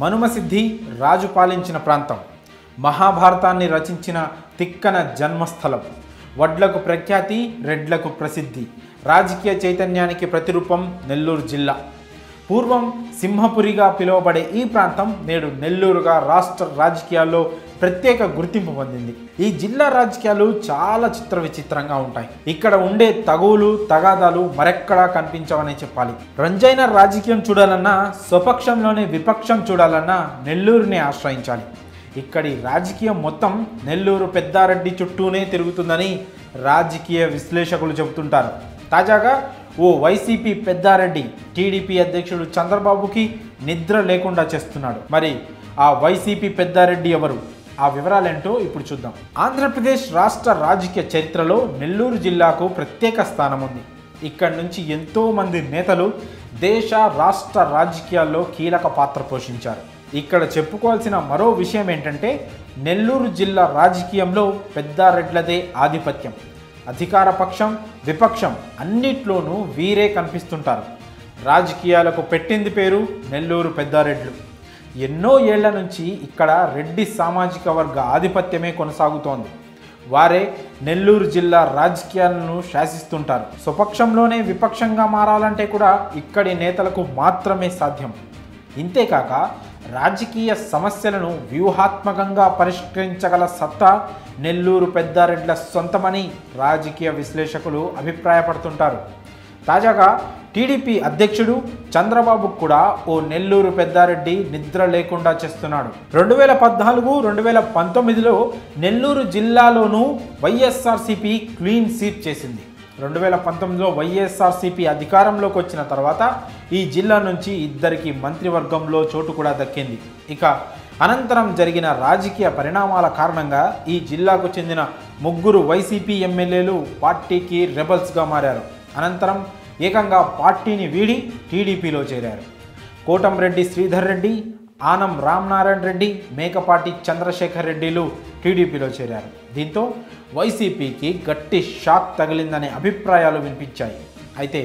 మనుమసిద్ధి రాజు పాలించిన ప్రాంతం, మహాభారతాన్ని రచించిన తిక్కన జన్మస్థలం, వడ్లకు ప్రఖ్యాతి, రెడ్లకు ప్రసిద్ధి, రాజకీయ చైతన్యానికి ప్రతిరూపం నెల్లూరు జిల్లా. పూర్వం సింహపురిగా పిలువబడే ఈ ప్రాంతం నేడు నెల్లూరుగా రాష్ట్ర రాజకీయాల్లో ప్రత్యేక గుర్తింపు పొందింది. ఈ జిల్లా రాజకీయాలు చాలా చిత్ర విచిత్రంగా ఉంటాయి. ఇక్కడ ఉండే తగువులు తగాదాలు మరెక్కడా కనిపించవనే చెప్పాలి. రంజైన రాజకీయం చూడాలన్నా, స్వపక్షంలోనే విపక్షం చూడాలన్నా నెల్లూరుని ఆశ్రయించాలి. ఇక్కడి రాజకీయం మొత్తం నెల్లూరు పెద్దారెడ్డి చుట్టూనే తిరుగుతుందని రాజకీయ విశ్లేషకులు చెబుతుంటారు. తాజాగా ఓ వైసీపీ పెద్దారెడ్డి టీడీపీ అధ్యక్షుడు చంద్రబాబుకి నిద్ర లేకుండా చేస్తున్నాడు. మరి ఆ వైసీపీ పెద్దారెడ్డి ఎవరు? ఆ వివరాలేంటో ఇప్పుడు చూద్దాం. ఆంధ్రప్రదేశ్ రాష్ట్ర రాజకీయ చరిత్రలో నెల్లూరు జిల్లాకు ప్రత్యేక స్థానం ఉంది. ఇక్కడి నుంచి ఎంతో మంది నేతలు దేశ రాష్ట్ర రాజకీయాల్లో కీలక పాత్ర పోషించారు. ఇక్కడ చెప్పుకోవాల్సిన మరో విషయం ఏంటంటే, నెల్లూరు జిల్లా రాజకీయంలో పెద్దారెడ్లదే ఆధిపత్యం. అధికార పక్షం, విపక్షం అన్నిట్లోనూ వీరే కనిపిస్తుంటారు. రాజకీయాలకు పెట్టింది పేరు నెల్లూరు పెద్దారెడ్లు. ఎన్నో ఏళ్ల నుంచి ఇక్కడ రెడ్డి సామాజిక వర్గ ఆధిపత్యమే కొనసాగుతోంది. వారే నెల్లూరు జిల్లా రాజకీయాలను శాసిస్తుంటారు. స్వపక్షంలోనే విపక్షంగా మారాలంటే కూడా ఇక్కడి నేతలకు మాత్రమే సాధ్యం. ఇంతేకాక రాజకీయ సమస్యలను వ్యూహాత్మకంగా పరిష్కరించగల సత్తా నెల్లూరు పెద్దారెడ్ల సొంతమని రాజకీయ విశ్లేషకులు అభిప్రాయపడుతుంటారు. తాజాగా టీడీపీ అధ్యక్షుడు చంద్రబాబు కూడా ఓ నెల్లూరు పెద్దారెడ్డి నిద్ర లేకుండా చేస్తున్నాడు. 2014-2019లో నెల్లూరు జిల్లాలోనూ వైఎస్ఆర్సీపీ క్లీన్ స్వీప్ చేసింది. 2019లో వైఎస్ఆర్సీపీ అధికారంలోకి వచ్చిన తర్వాత ఈ జిల్లా నుంచి ఇద్దరికి మంత్రివర్గంలో చోటు కూడా దక్కింది. ఇక అనంతరం జరిగిన రాజకీయ పరిణామాల కారణంగా ఈ జిల్లాకు చెందిన 3 వైసీపీ ఎమ్మెల్యేలు పార్టీకి రెబల్స్గా మారారు. అనంతరం ఏకంగా పార్టీని వీడి టీడీపీలో చేరారు. కోటంరెడ్డి శ్రీధర్ రెడ్డి, ఆనం రామనారాయణ రెడ్డి, మేకపాటి చంద్రశేఖర్ రెడ్డిలు టీడీపీలో చేరారు. దీంతో వైసీపీకి గట్టి షాక్ తగిలిందనే అభిప్రాయాలు వినిపించాయి. అయితే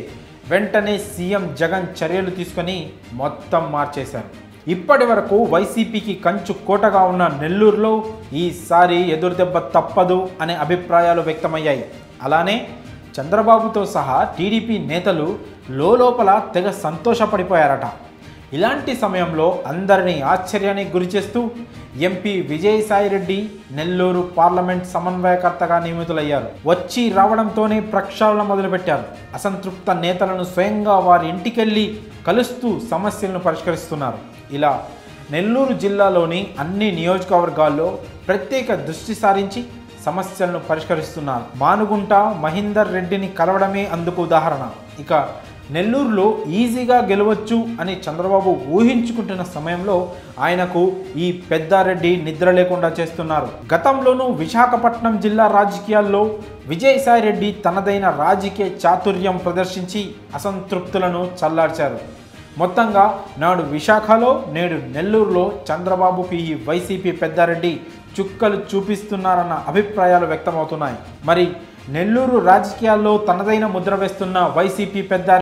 వెంటనే సీఎం జగన్ చర్యలు తీసుకొని మొత్తం మార్చేశారు. ఇప్పటి వరకు వైసీపీకి కంచు కోటగా ఉన్న నెల్లూరులో ఈసారి ఎదురుదెబ్బ తప్పదు అనే అభిప్రాయాలు వ్యక్తమయ్యాయి. అలానే చంద్రబాబుతో సహా టీడీపీ నేతలు లోపల తెగ సంతోషపడిపోయారట. ఇలాంటి సమయంలో అందరినీ ఆశ్చర్యానికి గురిచేస్తూ ఎంపీ విజయసాయిరెడ్డి నెల్లూరు పార్లమెంట్ సమన్వయకర్తగా నియమితులయ్యారు. వచ్చి రావడంతోనే ప్రక్షాళన మొదలుపెట్టారు. అసంతృప్త నేతలను స్వయంగా వారి ఇంటికెళ్ళి కలుస్తూ సమస్యలను పరిష్కరిస్తున్నారు. ఇలా నెల్లూరు జిల్లాలోని అన్ని నియోజకవర్గాల్లో ప్రత్యేక దృష్టి సారించి సమస్యలను పరిష్కరిస్తున్నారు. మానుగుంట మహేందర్ రెడ్డిని కలవడమే అందుకు ఉదాహరణ. ఇక నెల్లూరులో ఈజీగా గెలవచ్చు అని చంద్రబాబు ఊహించుకుంటున్న సమయంలో ఆయనకు ఈ పెద్దారెడ్డి నిద్ర లేకుండా చేస్తున్నారు. గతంలోనూ విశాఖపట్నం జిల్లా రాజకీయాల్లో విజయసాయిరెడ్డి తనదైన రాజకీయ చాతుర్యం ప్రదర్శించి అసంతృప్తులను చల్లార్చారు. మొత్తంగా నాడు విశాఖలో, నేడు నెల్లూరులో చంద్రబాబుకి ఈ వైసీపీ పెద్దారెడ్డి చుక్కలు చూపిస్తున్నారన్న అభిప్రాయాలు వ్యక్తమవుతున్నాయి. మరి నెల్లూరు రాజకీయాల్లో తనదైన ముద్ర వేస్తున్న వైసీపీ పెద్దారెడ్డి